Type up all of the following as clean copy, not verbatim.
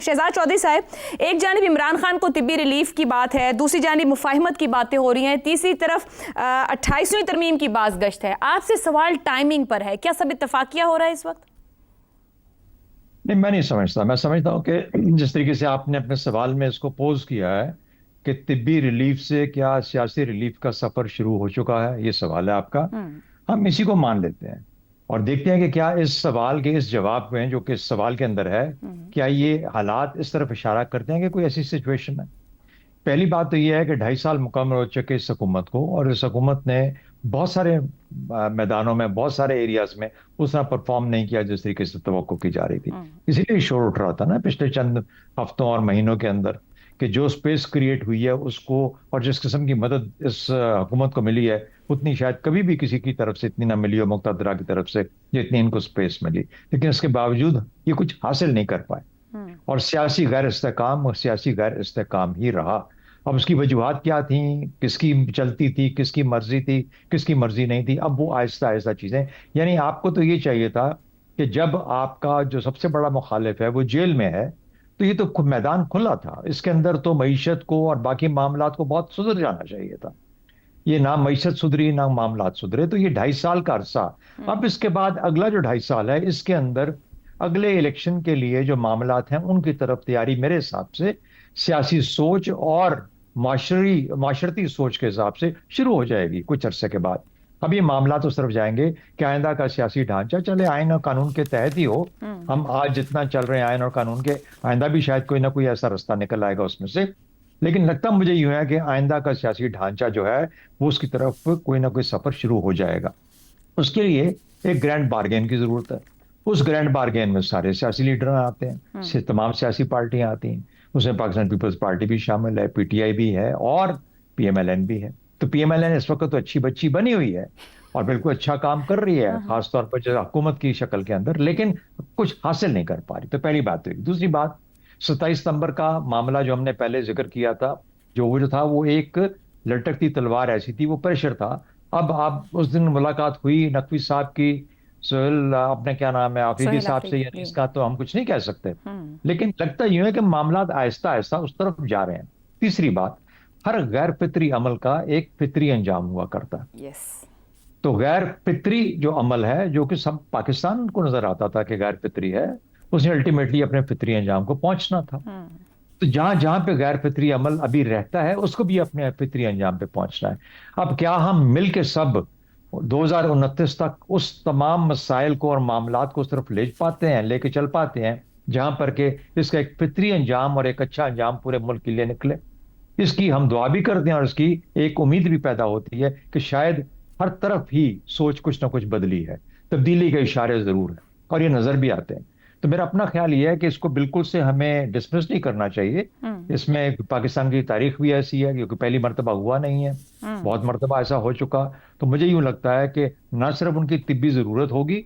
शहजाद चौधरी साहब, एक जानिब इमरान खान को तिब्बी रिलीफ की बात है, दूसरी जानिब मुफाहिमत की बातें हो रही हैं, तीसरी तरफ 28वीं तरमीम की बाज़गश्त है। आपसे सवाल टाइमिंग पर है, क्या सब इत्तफाकिया हो रहा है इस वक्त? नहीं, मैं नहीं समझता। मैं समझता हूँ कि जिस तरीके से आपने अपने सवाल में इसको पोज किया है कि तिब्बी रिलीफ से क्या सियासी रिलीफ का सफर शुरू हो चुका है, ये सवाल है आपका। हम्म। हम इसी को मान लेते हैं और देखते हैं कि क्या इस सवाल के इस जवाब में जो कि इस सवाल के अंदर है, हम्म। क्या ये हालात इस तरफ इशारा करते हैं कि कोई ऐसी सिचुएशन है। पहली बात तो यह है कि 2.5 साल मुकम्मल हो चुके इस हुकूमत को, और इस हुकूमत ने बहुत सारे मैदानों में, बहुत सारे एरियाज में उस तरह परफॉर्म नहीं किया जिस तरीके से तवक्को की जा रही थी। हम्म। इसीलिए शोर उठ रहा था ना पिछले चंद हफ्तों और महीनों के अंदर कि जो स्पेस क्रिएट हुई है उसको, और जिस किस्म की मदद इस हुकूमत को मिली है, उतनी शायद कभी भी किसी की तरफ से इतनी ना मिली हो मुक़तदरा की तरफ से जितनी इनको स्पेस मिली। लेकिन इसके बावजूद ये कुछ हासिल नहीं कर पाए हम्म। और सियासी गैर इस्तेकाम और सियासी गैर इस्तेकाम ही रहा। अब उसकी वजूहात क्या थी, किसकी चलती थी, किसकी मर्जी थी, किसकी मर्जी नहीं थी, अब वो आहिस्ता आहिस्ता चीजें। यानी आपको तो ये चाहिए था कि जब आपका जो सबसे बड़ा मुखालिफ है वो जेल में है, तो ये तो मैदान खुला था, इसके अंदर तो मईशत को और बाकी मामलात को बहुत सुधर जाना चाहिए था। ये ना मईशत सुधरी ना मामलात सुधरे, तो ये 2.5 साल का अरसा। हम्म। अब इसके बाद अगला जो 2.5 साल है, इसके अंदर अगले इलेक्शन के लिए जो मामलात हैं उनकी तरफ तैयारी मेरे हिसाब से सियासी सोच और माशरती सोच के हिसाब से शुरू हो जाएगी कुछ अरसे के बाद। अब ये मामलात उस तरफ जाएंगे कि आइंदा का सियासी ढांचा चले आइन और कानून के तहत ही हो। हम्म। हम आज जितना चल रहे हैं आइन और कानून के, आइंदा भी शायद कोई ना कोई ऐसा रास्ता निकल आएगा उसमें से। लेकिन लगता मुझे यूं है कि आइंदा का सियासी ढांचा जो है वो उसकी तरफ कोई ना कोई सफर शुरू हो जाएगा। उसके लिए एक ग्रैंड बार्गेन की जरूरत है। उस ग्रैंड बार्गेन में सारे सियासी लीडर आते हैं, हम्म। तमाम सियासी पार्टियां आती हैं। उसमें पाकिस्तान पीपल्स पार्टी भी शामिल है, पीटीआई भी है और पीएमएलएन भी है। तो पीएमएलएन इस वक्त तो अच्छी बच्ची बनी हुई है और बिल्कुल अच्छा काम कर रही है, हाँ। खासतौर पर जो हुकूमत की शक्ल के अंदर, लेकिन कुछ हासिल नहीं कर पा रही। तो पहली बात हुई। दूसरी बात, 27 सितंबर का मामला जो हमने पहले जिक्र किया था, जो था वो एक लटकती तलवार ऐसी थी, वो प्रेशर था। अब आप उस दिन मुलाकात हुई नकवी साहब की, सोहेल अपने क्या नाम है, आफरीदी सोहेल साहब से, आफरीदी यानी जी। इसका तो हम कुछ नहीं कह सकते। हम्म। लेकिन लगता यूं है कि मामला आहिस्ता आहिस्ता उस तरफ जा रहे हैं। तीसरी बात, हर गैर फितरी अमल का एक फितरी अंजाम हुआ करता है। यस। तो गैर फितरी जो अमल है, जो कि सब पाकिस्तान को नजर आता था कि गैर फितरी है, उसने अल्टीमेटली अपने फितरी अंजाम को पहुंचना था। हम्म। तो जहां जहां पे गैर फितरी अमल अभी रहता है उसको भी अपने फितरी अंजाम पे पहुंचना है। अब क्या हम मिल के सब 2029 तक उस तमाम मसाइल को और मामलात को उस तरफ ले पाते हैं, लेके चल पाते हैं जहां पर के इसका एक फितरी अंजाम और एक अच्छा अंजाम पूरे मुल्क के लिए निकले? इसकी हम दुआ भी करते हैं और इसकी एक उम्मीद भी पैदा होती है कि शायद हर तरफ ही सोच कुछ ना कुछ बदली है, तब्दीली के इशारे जरूर हैं और ये नजर भी आते हैं। तो मेरा अपना ख्याल ये है कि इसको बिल्कुल से हमें डिसमिस नहीं करना चाहिए। हम्म। इसमें पाकिस्तान की तारीख भी ऐसी है, क्योंकि पहली मर्तबा हुआ नहीं है, हम्म। बहुत मर्तबा ऐसा हो चुका। तो मुझे यूं लगता है कि न सिर्फ उनकी तिब्बी जरूरत होगी,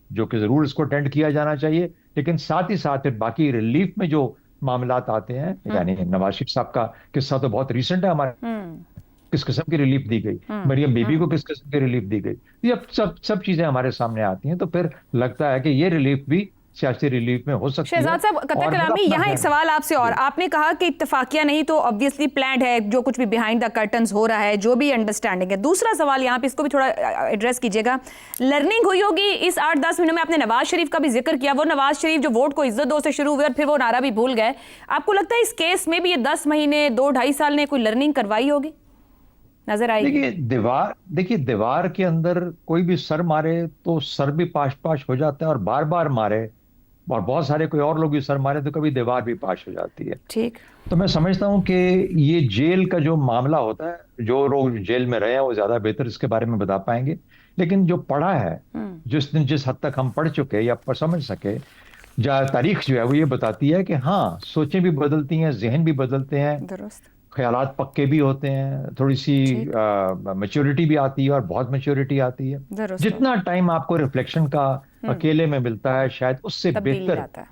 जो कि जरूर इसको अटेंड किया जाना चाहिए, लेकिन साथ ही साथ फिर बाकी रिलीफ में जो मामलात आते हैं, यानी हम्म। नवाज शरीफ साहब का किस्सा तो बहुत रिसेंट है हमारे, हम्म। किस किस्म की रिलीफ दी गई, हम्म। मरियम बीबी को हम्म। किस किस्म की रिलीफ दी गई, ये अब सब सब चीजें हमारे सामने आती हैं। तो फिर लगता है कि ये रिलीफ भी सियासी रिलीफ में हो सकती है। शहजाद साहब, कतर और मेरा कलामी, अपना यहाँ एक ख्याल सवाल आपसे और। जी। आपने कहा कि इत्तफाकिया नहीं तो ऑब्वियसली प्लान्ड है, जो कुछ भी बिहाइंड द कर्टन्स हो रहा है, जो भी अंडरस्टैंडिंग है। दूसरा सवाल यहाँ पे, इसको भी थोड़ा एड्रेस कीजिएगा। लर्निंग हुई होगी इस 8-10 महीनों में। आपने नवाज शरीफ का भी जिक्र किया, वो नवाज शरीफ जो वोट को इज्जत दो से शुरू हुए और फिर वो नारा भी भूल गए। आपको लगता है इस केस में भी ये 10 महीने, 2-2.5 साल ने कोई लर्निंग करवाई होगी, नजर आएगी? देखिए दीवार के अंदर कोई भी सर मारे तो सर भी पाश पाश हो जाता है, और बार बार मारे और बहुत सारे कोई और लोग भी सर मारे तो कभी दीवार भी पाश हो जाती है। ठीक। तो मैं समझता हूं कि ये जेल का जो मामला होता है, जो लोग जेल में रहे हैं वो ज्यादा बेहतर इसके बारे में बता पाएंगे। लेकिन जो पढ़ा है, हम्म। जिस हद तक हम पढ़ चुके या समझ सके, तारीख जो है वो ये बताती है कि हाँ, सोचें भी बदलती हैं, जहन भी बदलते हैं, दुरुस्त। ख्यालात पक्के भी होते हैं, थोड़ी सी ठीक। मैच्योरिटी भी आती है और बहुत मैच्योरिटी आती है। दुरुस्त हो जितना गया। टाइम आपको रिफ्लेक्शन का अकेले में मिलता है, शायद उससे तब्दीली बेहतर लाता है।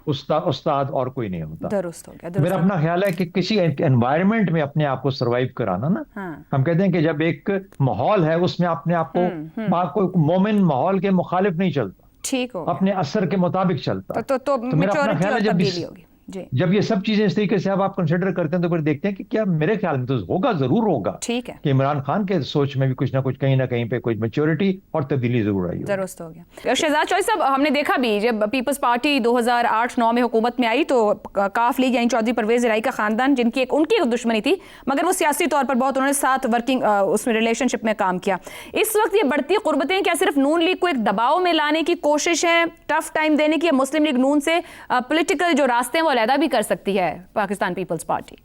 उस्ताद और कोई नहीं होता। दुरुस्त हो गया, तो मेरा दुरुस्त हो अपना गया। ख्याल है कि किसी एनवायरनमेंट में अपने आप को सरवाइव कराना ना, हाँ। हम कहते हैं कि जब एक माहौल है उसमें अपने आप को, हम्म। कोई मोमिन माहौल के मुखालिफ नहीं चलता, ठीक हो गया। अपने असर के मुताबिक चलता है। तो तो मेरा अपना मैच्योरिटी ख्याल और है जब भी तब्दीली होगी। जी। जब ये सब चीजें इस तरीके से अब आप कंसिडर करते हैं तो फिर देखते हैं कि क्या मेरे ख्याल में तो होगा, जरूर होगा ठीक है, कि इमरान खान के सोच में भी कुछ ना कुछ कहीं ना कहीं पे कुछ मैच्योरिटी और तब्दीली जरूर आई होगी। दुरुस्त हो गया। शहजाद चौधरी साहब, हमने देखा भी जब पीपल्स पार्टी 2008-9 में हुकूमत में आई तो काफ लीग यानी चौधरी परवेज इलाही का खानदान, जिनकी उनकी एक दुश्मनी थी, मगर वो सियासी तौर पर बहुत उन्होंने साथ वर्किंग उसमें रिलेशनशिप में काम किया। इस वक्त ये बढ़ती कुर्बतें क्या सिर्फ नून लीग को एक दबाव में लाने की कोशिश है, टफ टाइम देने की, मुस्लिम लीग नून से पॉलिटिकल जो रास्ते हैं वो अलहदा भी कर सकती है पाकिस्तान पीपल्स पार्टी?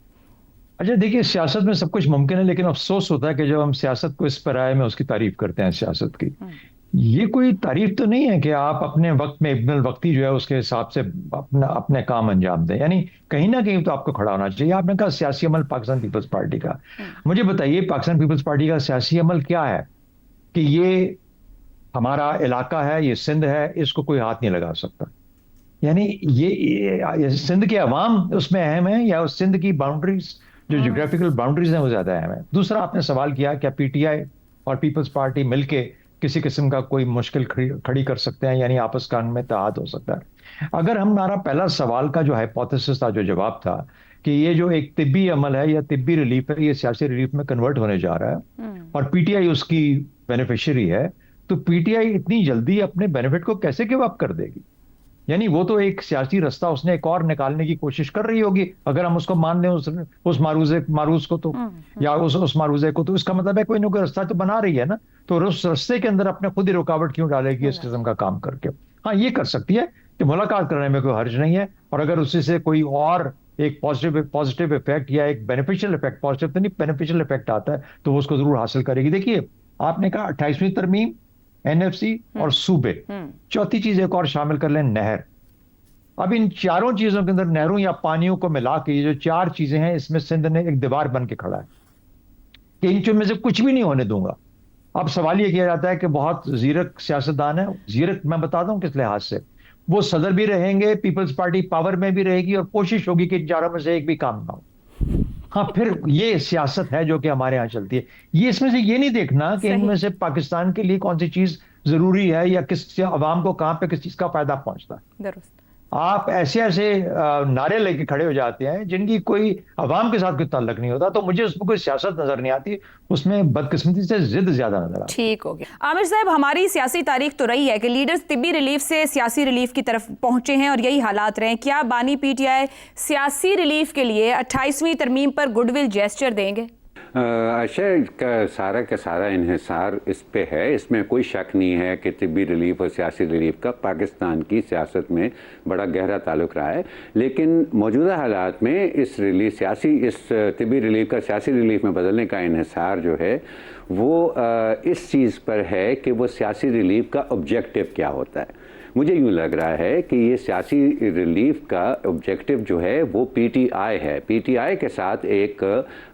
अच्छा देखिए, सियासत में सब कुछ मुमकिन है, लेकिन अफसोस होता है कि जब हम सियासत को इस पर आए में उसकी तारीफ करते हैं सियासत की। ये कोई तारीफ तो नहीं है कि आप अपने वक्त में इब्नुल वक्ती जो है उसके हिसाब से अपना अपने काम अंजाम दें, यानी कहीं ना कहीं तो आपको खड़ा होना चाहिए। आपने कहा सियासी अमल पाकिस्तान पीपल्स पार्टी का, मुझे बताइए पाकिस्तान पीपल्स पार्टी का सियासी अमल क्या है? कि ये हमारा इलाका है, ये सिंध है, इसको कोई हाथ नहीं लगा सकता। यानी ये सिंध के अवाम उसमें अहम है या उस सिंध की बाउंड्रीज जो ज्योग्राफिकल बाउंड्रीज हैं वो ज्यादा अहम है? दूसरा, आपने सवाल किया क्या पीटीआई और पीपल्स पार्टी मिलके किसी किस्म का कोई मुश्किल खड़ी कर सकते हैं, यानी आपस का में इत्तेहाद हो सकता है? अगर हमारा पहला सवाल का जो हाइपोथेसिस था, जो जवाब था कि ये जो एक तिब्बी अमल है या तिब्बी रिलीफ है, ये सियासी रिलीफ में कन्वर्ट होने जा रहा है और पीटीआई उसकी बेनिफिशियरी है, तो पीटीआई इतनी जल्दी अपने बेनिफिट को कैसे गिव अप कर देगी? यानी वो तो एक सियासी रास्ता उसने एक और निकालने की कोशिश कर रही होगी, अगर हम उसको मान लें उस मारूज को, तो या उस मारूजे को, तो इसका मतलब है कोई ना कोई रास्ता तो बना रही है ना, तो उस रास्ते के अंदर अपने खुद ही रुकावट क्यों डालेगी इस किस्म का काम करके? हाँ, ये कर सकती है कि मुलाकात करने में कोई हर्ज नहीं है, और अगर उसी से कोई और एक पॉजिटिव इफेक्ट या एक बेनिफिशियल इफेक्ट, पॉजिटिव तो नहीं बेनिफिशियल इफेक्ट आता है, तो वो उसको जरूर हासिल करेगी। देखिए, आपने कहा 28वीं तरमीम, एनएफसी और सूबे, चौथी चीज एक और शामिल कर लें, नहर। अब इन चारों चीजों के अंदर, नहरों या पानियों को मिला के, ये जो चार चीजें हैं, इसमें सिंध ने एक दीवार बन के खड़ा है कि इन चीजों में से कुछ भी नहीं होने दूंगा। अब सवाल ये किया जाता है कि बहुत जीरक सियासतदान है, जीरक मैं बताता हूं किस लिहाज से, वो सदर भी रहेंगे, पीपल्स पार्टी पावर में भी रहेगी, और कोशिश होगी कि चारों में से एक भी काम ना हो। हाँ, फिर ये सियासत है जो कि हमारे यहाँ चलती है। ये इसमें से ये नहीं देखना कि इनमें से पाकिस्तान के लिए कौन सी चीज जरूरी है या किस अवाम को कहां पे किस चीज का फायदा पहुंचता है। आप ऐसे ऐसे नारे लेके खड़े हो जाते हैं जिनकी कोई अवाम के साथ कोई ताल्लुक नहीं होता, तो मुझे उसमें कोई सियासत नजर नहीं आती, उसमें बदकिस्मती से जिद ज्यादा नजर आती। ठीक हो गया। आमिर साहब, हमारी सियासी तारीख तो रही है कि लीडर्स तिब्बी रिलीफ से सियासी रिलीफ की तरफ पहुंचे हैं और यही हालात रहे। क्या बानी पीटीआई सियासी रिलीफ के लिए 28वीं तरमीम पर गुडविल जेस्चर देंगे? अशय का सारा इन्हिसार इस पे है, इसमें कोई शक नहीं है कि तिब्बी रिलीफ और सियासी रिलीफ का पाकिस्तान की सियासत में बड़ा गहरा ताल्लुक रहा है। लेकिन मौजूदा हालात में इस तिब्बी रिलीफ का सियासी रिलीफ में बदलने का इन्हिसार जो है वो इस चीज़ पर है कि वो सियासी रिलीफ का ऑब्जेक्टिव क्या होता है। मुझे यूँ लग रहा है कि ये सियासी रिलीफ का ऑब्जेक्टिव जो है वो पीटीआई है। पीटीआई के साथ एक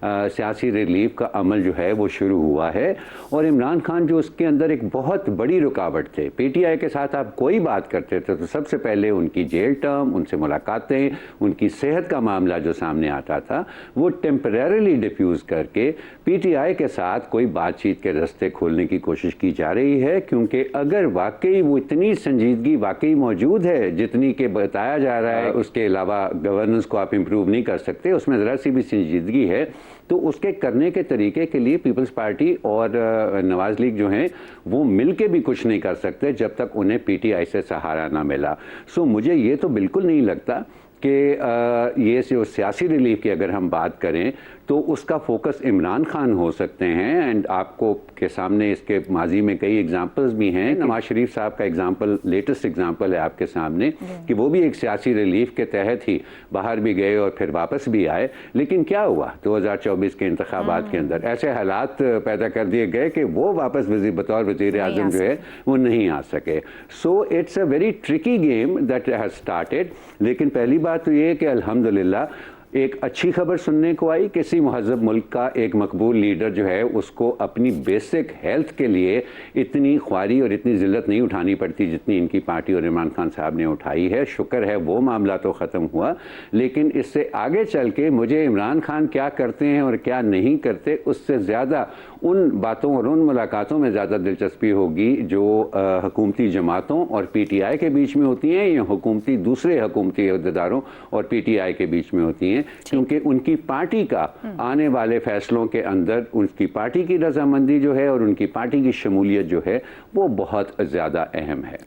सियासी रिलीफ का अमल जो है वो शुरू हुआ है, और इमरान खान जो उसके अंदर एक बहुत बड़ी रुकावट थे। पीटीआई के साथ आप कोई बात करते थे तो सबसे पहले उनकी जेल टर्म, उनसे मुलाकातें, उनकी सेहत का मामला जो सामने आता था, वो टेम्परेरीली डिफ्यूज़ करके पीटीआई के साथ कोई बातचीत के रास्ते खोलने की कोशिश की जा रही है। क्योंकि अगर वाकई वो इतनी संजीदगी वाकई मौजूद है जितनी के बताया जा रहा है, उसके अलावा गवर्नेंस को आप इम्प्रूव नहीं कर सकते, उसमें ज़रा सी भी संजीदगी है, तो उसके करने के तरीके के लिए पीपल्स पार्टी और नवाज लीग जो हैं वो मिल के भी कुछ नहीं कर सकते जब तक उन्हें पीटीआई से सहारा ना मिला। सो मुझे ये तो बिल्कुल नहीं लगता कि ये जो सियासी रिलीफ की अगर हम बात करें तो उसका फोकस इमरान खान हो सकते हैं। एंड आपको के सामने इसके माजी में कई एग्जांपल्स भी हैं। नवाज शरीफ साहब का एग्जांपल लेटेस्ट एग्जांपल है आपके सामने कि वो भी एक सियासी रिलीफ के तहत ही बाहर भी गए और फिर वापस भी आए। लेकिन क्या हुआ 2024 के इंतखाबात के अंदर ऐसे हालात पैदा कर दिए गए कि वो वापस बतौर वज़ीर आज़म जो है वो नहीं आ सके। So it's a very tricky game that has started. लेकिन पहली बात तो ये है कि अल्हम्दुलिल्लाह एक अच्छी खबर सुनने को आई, किसी महज़ब मुल्क का एक मकबूल लीडर जो है उसको अपनी बेसिक हेल्थ के लिए इतनी ख्वारी और इतनी ज़िल्लत नहीं उठानी पड़ती जितनी इनकी पार्टी और इमरान खान साहब ने उठाई है। शुक्र है वो मामला तो ख़त्म हुआ, लेकिन इससे आगे चल के मुझे इमरान खान क्या करते हैं और क्या नहीं करते उससे ज़्यादा उन बातों और उन मुलाकातों में ज़्यादा दिलचस्पी होगी जो हुकूमती जमातों और PTI के बीच में होती हैं या हुकूमती दूसरे हुकूमती अहदेदारों और PTI के बीच में होती हैं, क्योंकि उनकी पार्टी का आने वाले फैसलों के अंदर उनकी पार्टी की रजामंदी जो है और उनकी पार्टी की शमूलियत जो है वो बहुत ज़्यादा अहम है।